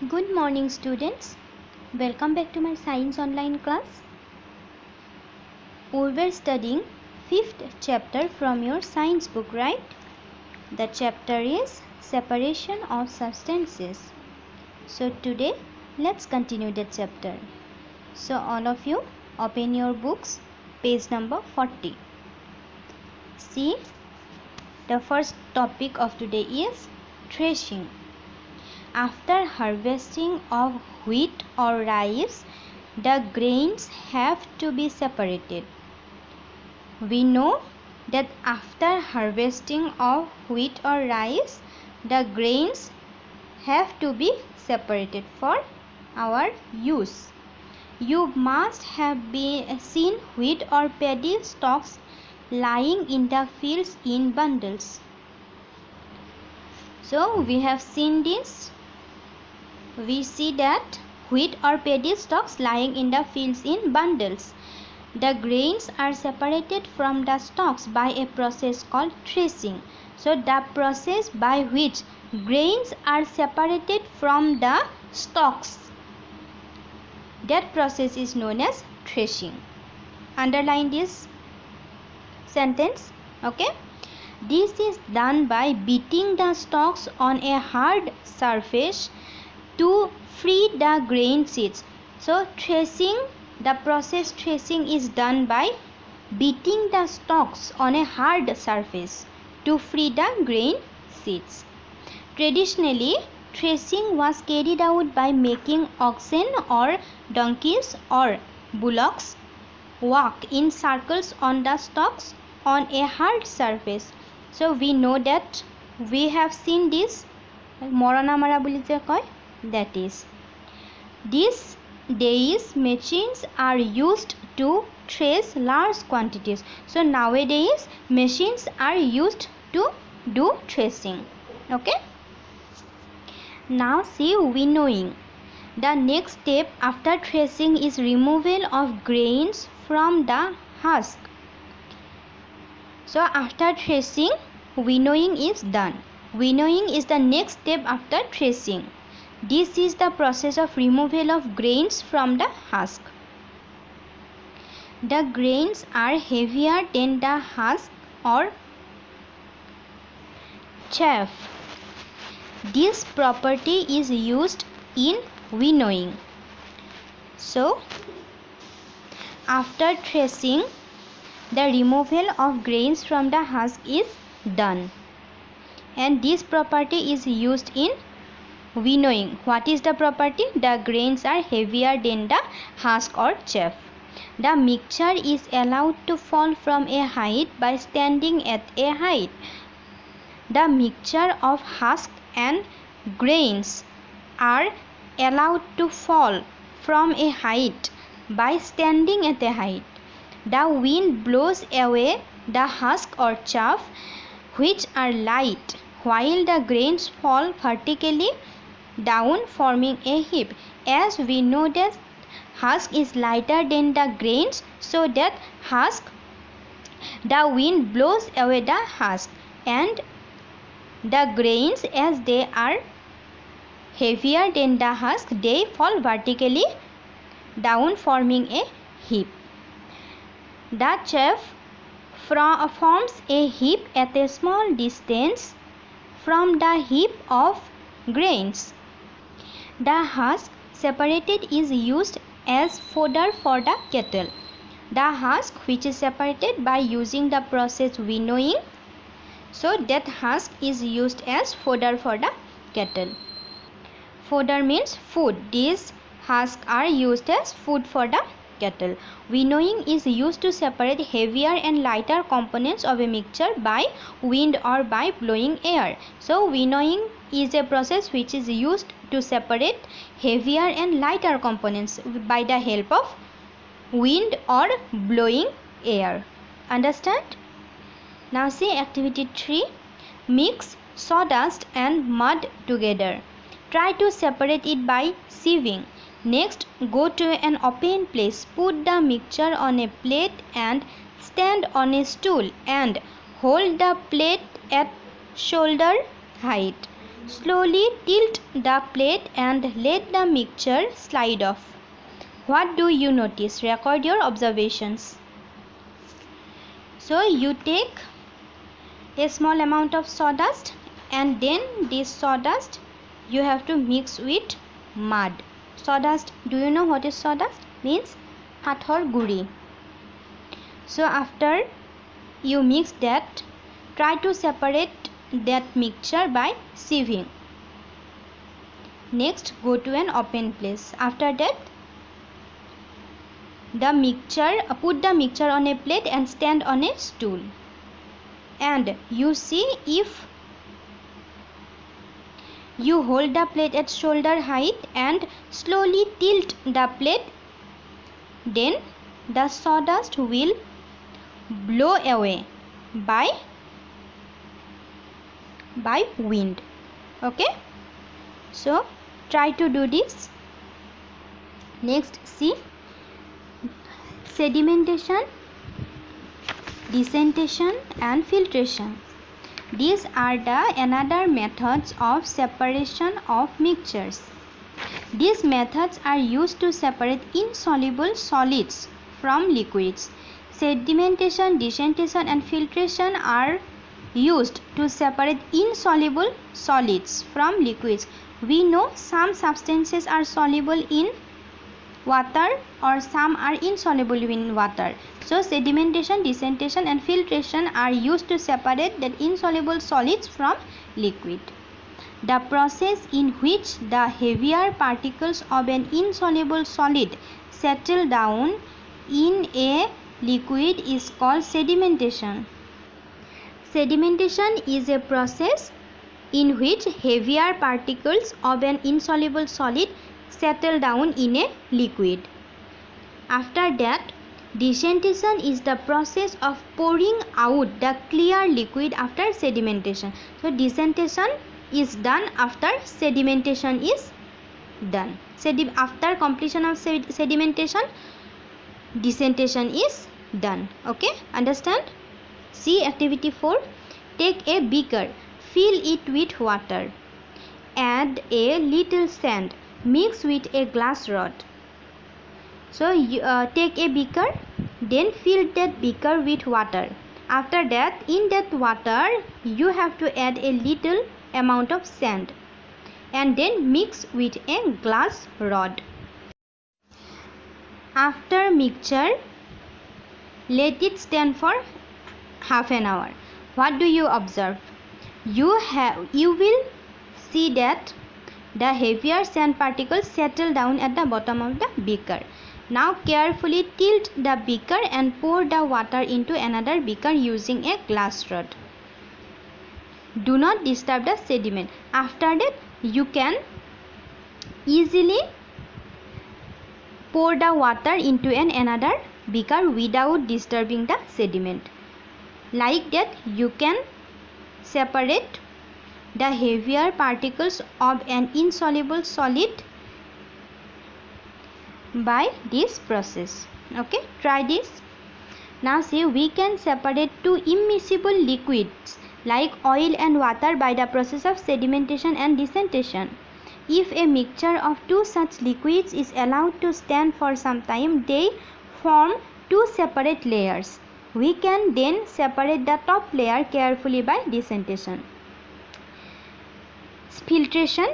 Good morning, students. Welcome back to my science online class. We were studying 5th chapter from your science book, right? The chapter is separation of substances. So today let's continue the chapter. So all of you open your books, page number 40. See, the first topic of today is threshing. After harvesting of wheat or rice, the grains have to be separated. We know that after harvesting of wheat or rice, the grains have to be separated for our use. You must have seen wheat or paddy stalks lying in the fields in bundles. So we have seen this. We see that wheat or paddy stalks lying in the fields in bundles. The grains are separated from the stalks by a process called threshing. So the process by which grains are separated from the stalks, that process is known as threshing. Underline this sentence, okay? This is done by beating the stalks on a hard surface to free the grain seeds. So threshing, the process threshing is done by beating the stalks on a hard surface to free the grain seeds. Traditionally, threshing was carried out by making oxen or donkeys or bullocks walk in circles on the stalks on a hard surface. So we know that we have seen this morana mara boli je koy, that is, these days machines are used to thresh large quantities. So nowadays machines are used to do threshing, okay? Now see winnowing. The next step after threshing is removal of grains from the husk. So after threshing, winnowing is done. Winnowing is the next step after threshing. This is the process of removal of grains from the husk. The grains are heavier than the husk or chaff. This property is used in winnowing. So, after threshing, the removal of grains from the husk is done. And this property is used in winnowing. What is the property? The grains are heavier than the husk or chaff. The mixture is allowed to fall from a height by standing at a height. The mixture of husk and grains are allowed to fall from a height by standing at a height. The wind blows away the husk or chaff, which are light, while the grains fall vertically down, forming a heap. As we know that husk is lighter than the grains, so that husk, the wind blows away the husk, and the grains, as they are heavier than the husk, they fall vertically down, forming a heap. The chaff forms a heap at a small distance from the heap of grains. The husk separated is used as fodder for the cattle. The husk, which is separated by using the process winnowing, so that husk is used as fodder for the cattle. Fodder means food. These husks are used as food for the cattle. Winnowing is used to separate heavier and lighter components of a mixture by wind or by blowing air. So winnowing is a process which is used to separate heavier and lighter components by the help of wind or blowing air. Understand? Now see activity 3. Mix sawdust and mud together. Try to separate it by sieving. Next, go to an open place. Put the mixture on a plate and stand on a stool and hold the plate at shoulder height. Slowly tilt the plate and let the mixture slide off. What do you notice? Record your observations. So you take a small amount of sawdust, and then this sawdust you have to mix with mud. Sawdust, do you know what is sawdust? Means hathor guri. So after you mix that, try to separate that mixture by sieving. Next, go to an open place. After that, put the mixture on a plate and stand on a stool. And you see, if you hold the plate at shoulder height and slowly tilt the plate, then the sawdust will blow away by wind. Okay, so try to do this. Next, see, sedimentation, decentation and filtration. These are the another methods of separation of mixtures. These methods are used to separate insoluble solids from liquids. Sedimentation, decentation and filtration are used to separate insoluble solids from liquids. We know some substances are soluble in water or some are insoluble in water. So sedimentation, decentation and filtration are used to separate that insoluble solids from liquid. The process in which the heavier particles of an insoluble solid settle down in a liquid is called sedimentation. Sedimentation is a process in which heavier particles of an insoluble solid settle down in a liquid. After that, decentation is the process of pouring out the clear liquid after sedimentation. So decentation is done after sedimentation is done. After completion of sedimentation, decentation is done. Okay, understand? See activity 4. Take a beaker, fill it with water, add a little sand, mix with a glass rod. So you take a beaker, then fill that beaker with water. After that, in that water you have to add a little amount of sand and then mix with a glass rod. After mixture, let it stand for half an hour. What do you observe? You will see that the heavier sand particles settle down at the bottom of the beaker. Now carefully tilt the beaker and pour the water into another beaker using a glass rod. Do not disturb the sediment. After that, you can easily pour the water into another beaker without disturbing the sediment. Like that, you can separate the heavier particles of an insoluble solid by this process. Okay, try this. Now see, we can separate two immiscible liquids like oil and water by the process of sedimentation and decentation. If a mixture of two such liquids is allowed to stand for some time, they form two separate layers. We can then separate the top layer carefully by decentation. Filtration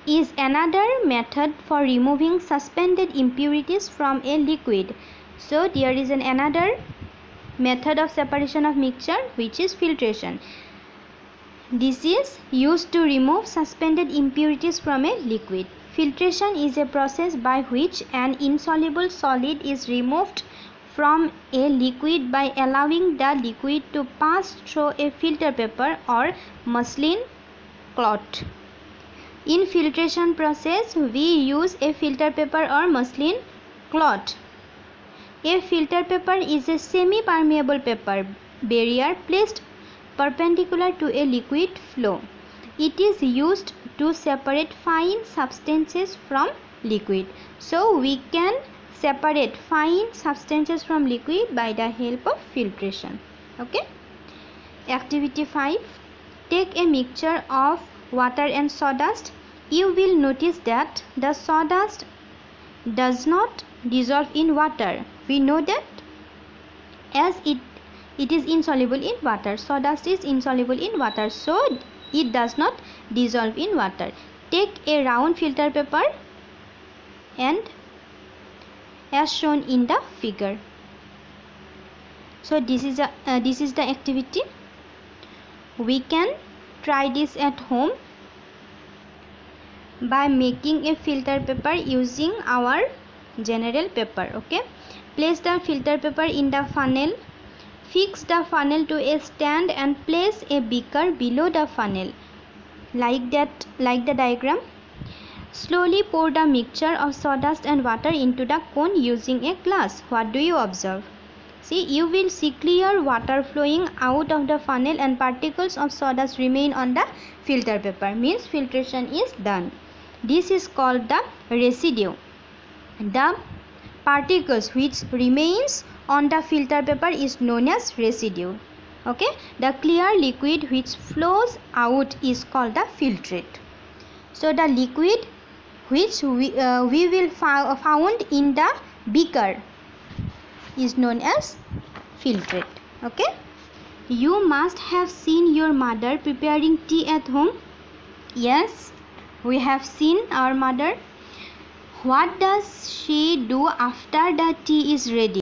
is another method for removing suspended impurities from a liquid. So there is another method of separation of mixture, which is filtration. This is used to remove suspended impurities from a liquid. Filtration is a process by which an insoluble solid is removed from a liquid by allowing the liquid to pass through a filter paper or muslin cloth. In filtration process, we use a filter paper or muslin cloth. A filter paper is a semi-permeable paper barrier placed perpendicular to a liquid flow. It is used to separate fine substances from liquid. So we can separate fine substances from liquid by the help of filtration. Okay. Activity 5. Take a mixture of water and sawdust, you will notice that the sawdust does not dissolve in water. We know that as it is insoluble in water. Sawdust is insoluble in water, so it does not dissolve in water. Take a round filter paper and as shown in the figure. So this is the activity. We can try this at home by making a filter paper using our general paper. Okay, place the filter paper in the funnel. Fix the funnel to a stand and place a beaker below the funnel like that, like the diagram. Slowly pour the mixture of sawdust and water into the cone using a glass. What do you observe? See, you will see clear water flowing out of the funnel and particles of sawdust remain on the filter paper. Means filtration is done. This is called the residue. The particles which remains on the filter paper is known as residue. Okay, the clear liquid which flows out is called the filtrate. So the liquid which we will found in the beaker is known as filtrate. Okay, you must have seen your mother preparing tea at home. Yes, we have seen our mother. What does she do after the tea is ready?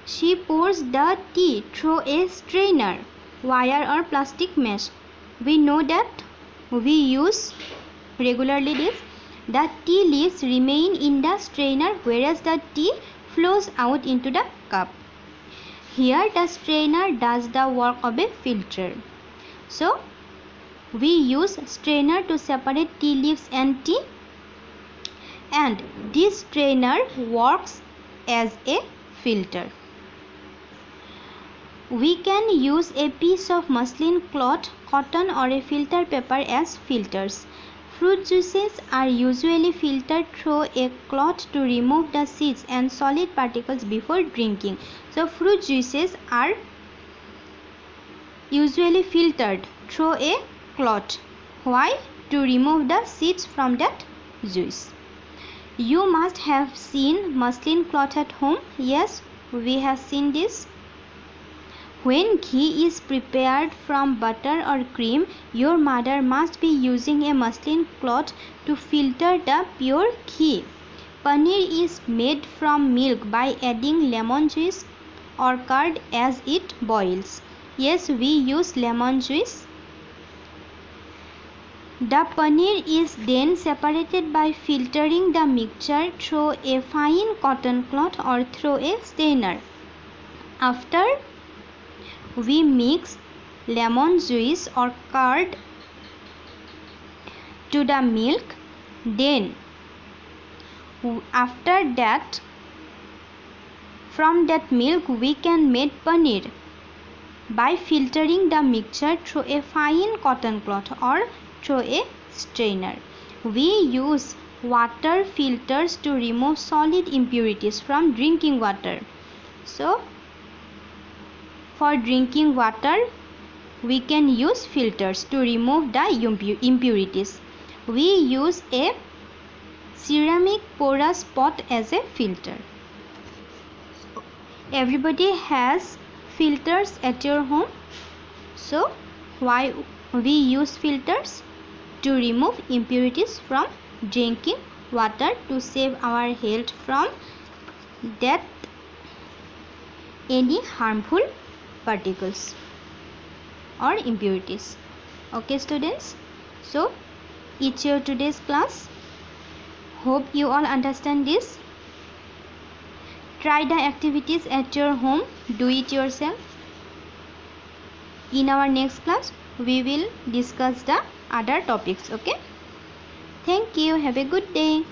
She pours the tea through a strainer, wire or plastic mesh. We know that we use regularly this. The tea leaves remain in the strainer whereas the tea flows out into the cup. Here the strainer does the work of a filter. So we use strainer to separate tea leaves and tea, and this strainer works as a filter. We can use a piece of muslin cloth, cotton or a filter paper as filters. Fruit juices are usually filtered through a cloth to remove the seeds and solid particles before drinking. So fruit juices are usually filtered through a cloth. Why? To remove the seeds from that juice. You must have seen muslin cloth at home. Yes, we have seen this. When ghee is prepared from butter or cream, your mother must be using a muslin cloth to filter the pure ghee. Paneer is made from milk by adding lemon juice or curd as it boils. Yes, we use lemon juice. The paneer is then separated by filtering the mixture through a fine cotton cloth or through a strainer. After we mix lemon juice or curd to the milk, then after that from that milk we can make paneer by filtering the mixture through a fine cotton cloth or through a strainer. We use water filters to remove solid impurities from drinking water. So for drinking water we can use filters to remove the impurities. We use a ceramic porous pot as a filter. Everybody has filters at your home. So why we use filters? To remove impurities from drinking water, to save our health from that any harmful particles or impurities. Okay students, so it's your today's class. Hope you all understand this. Try the activities at your home, do it yourself. In our next class we will discuss the other topics. Okay, thank you, have a good day.